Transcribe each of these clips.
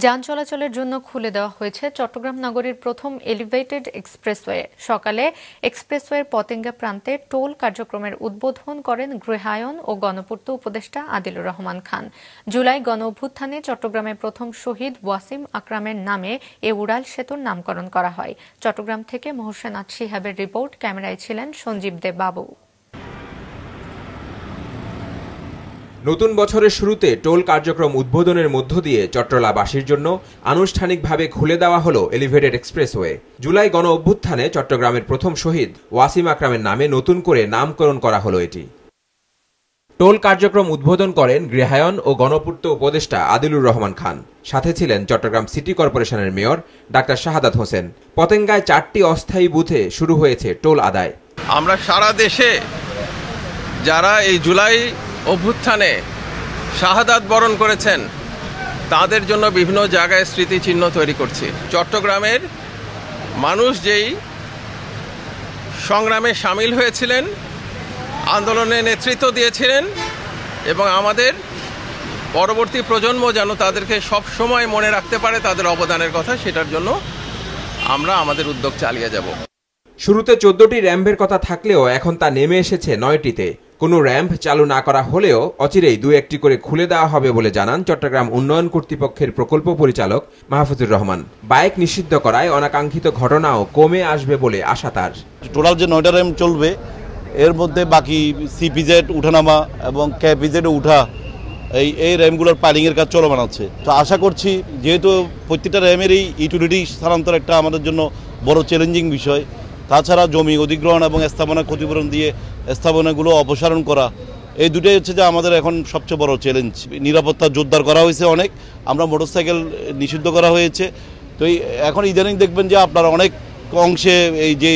যান চলাচলের জন্য খুলে দেওয়া হয়েছে চট্টগ্রাম নগরীর প্রথম এলিভেটেড এক্সপ্রেসওয়ে। সকালে এক্সপ্রেসওয়ের পতেঙ্গা প্রান্তে টোল কার্যক্রমের উদ্বোধন করেন গৃহায়ন ও গণপূর্ত উপদেষ্টা আদিলুর রহমান খান। জুলাই গণ অভ্যুত্থানে চট্টগ্রামের প্রথম শহীদ ওয়াসিম আকরামের নামে এ উড়াল সেতুর নামকরণ করা হয়। চট্টগ্রাম থেকে মোহসেনাত শিহাবের রিপোর্ট, ক্যামেরায় ছিলেন সঞ্জীব দে বাবু। নতুন বছরের শুরুতে টোল কার্যক্রম উদ্বোধনের মধ্য দিয়ে চট্টলাবাসীর জন্য আনুষ্ঠানিকভাবে খুলে দেওয়া হলো এলিভেটেড এক্সপ্রেসওয়ে। জুলাই গণ অভ্যুত্থানে চট্টগ্রামের প্রথম শহীদ ওয়াসিম আকরামের নামে নতুন করে নামকরণ করা হলো এটি। টোল কার্যক্রম উদ্বোধন করেন গৃহায়ন ও গণপূর্ত উপদেষ্টা আদিলুর রহমান খান। সাথে ছিলেন চট্টগ্রাম সিটি কর্পোরেশনের মেয়র ডাক্তার শাহাদাত হোসেন। পতেঙ্গায় 4টি অস্থায়ী বুথে শুরু হয়েছে টোল আদায়। আমরা সারা দেশে যারা এই জুলাই অভ্যুত্থানে শাহাদাত বরণ করেছেন তাদের জন্য বিভিন্ন জায়গায় স্মৃতিচিহ্ন তৈরি করছি। চট্টগ্রামের মানুষ যেই সংগ্রামে সামিল হয়েছিলেন, আন্দোলনে নেতৃত্ব দিয়েছিলেন এবং আমাদের পরবর্তী প্রজন্ম যেন তাদেরকে সব সময় মনে রাখতে পারে তাদের অবদানের কথা, সেটার জন্য আমরা আমাদের উদ্যোগ চালিয়ে যাব। শুরুতে 14টি র্যাম্পের কথা থাকলেও এখন তা নেমে এসেছে 9টিতে। কোনো র্যাম্প চালু না করা হলেও অচিরেই 2-1টি করে খুলে দেওয়া হবে বলে জানান চট্টগ্রাম উন্নয়ন কর্তৃপক্ষের প্রকল্প পরিচালক মাহফুজুর রহমান। বাইক নিষিদ্ধ করায় অনাকাঙ্ক্ষিত ঘটনাও কমে আসবে বলে আশা তার। টোটাল যে 9টা র্যাম্প চলবে এর মধ্যে বাকি সিপিজেড উঠানামা এবং ক্যাপিজেড উঠা এই র্যাম্পগুলোর পাইলিংয়ের কাজ চলমান আছে। তো আশা করছি যেহেতু প্রত্যেকটা র্যামেরই ইউটিলিটি স্থানান্তর একটা আমাদের জন্য বড় চ্যালেঞ্জিং বিষয়, তাছাড়া জমি অধিগ্রহণ এবং স্থাপনা ক্ষতিপূরণ দিয়ে স্থাপনাগুলো অপসারণ করা, এই দুটোই হচ্ছে যে আমাদের এখন সবচেয়ে বড় চ্যালেঞ্জ। নিরাপত্তা জোরদার করা হয়েছে অনেক, আমরা মোটরসাইকেল নিষিদ্ধ করা হয়েছে। তো এখন ইদানিং দেখবেন যে আপনার অনেক অংশে এই যে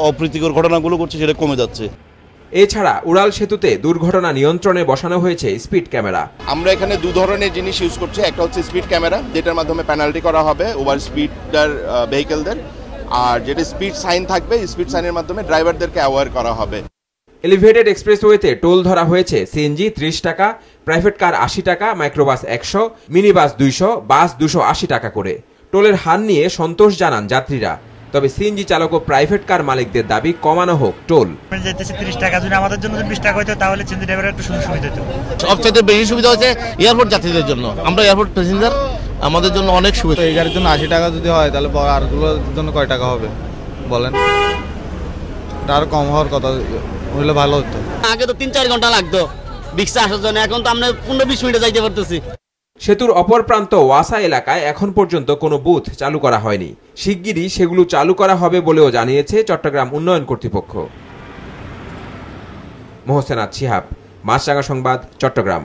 অপ্রীতিকর ঘটনাগুলো করছে সেটা কমে যাচ্ছে। এছাড়া উড়াল সেতুতে দুর্ঘটনা নিয়ন্ত্রণে বসানো হয়েছে স্পিড ক্যামেরা। আমরা এখানে দু ধরনের জিনিস ইউজ করছি। একটা হচ্ছে স্পিড ক্যামেরা, যেটার মাধ্যমে পেনাল্টি করা হবে ওভার স্পিডার ভেহিকেলদের, আর যেটা স্পিড সাইন থাকবে, স্পিড সাইনের মাধ্যমে ড্রাইভারদেরকে অ্যাওয়ার করা হবে। এলিভেটেড এক্সপ্রেসওয়েতে টোল ধরা হয়েছে সিএনজি 30 টাকা, প্রাইভেট কার 80 টাকা, মাইক্রোবাস 100, মিনি বাস 200, বাস 280 টাকা করে। টোলের হার নিয়ে সন্তোষ জানান যাত্রীরা, তবে সিএনজি চালক ও প্রাইভেট কার মালিকদের দাবি কমানো হোক টোল। 30 টাকা যদি আমাদের জন্য 20 টাকা হতো তাহলে সিএনজি ড্রাইভারের একটু সুবিধা হতো। সবচেয়ে বেশি সুবিধা হচ্ছে এয়ারপোর্ট যাত্রীদের জন্য। আমরা এয়ারপোর্ট প্যাসেঞ্জার, আমাদের জন্য অনেক সুবিধা। এই গাড়ির জন্য 80 টাকা যদি হয় তাহলে আরগুলোর জন্য কয় টাকা হবে বলেন? আর কম হওয়ার কথা হলে ভালো হতো। আগে তো 3-4 ঘন্টা লাগতো রিক্সা আসার জন্য, এখন তো আমরা 15-20 মিনিটে যাইতে পারতেছি। সেতুর অপর প্রান্ত ওয়াসা এলাকায় এখন পর্যন্ত কোনো বুথ চালু করা হয়নি। শিগগিরই সেগুলো চালু করা হবে বলেও জানিয়েছে চট্টগ্রাম উন্নয়ন কর্তৃপক্ষ। মোহসেনাত শিহাব, মাছরাঙা সংবাদ, চট্টগ্রাম।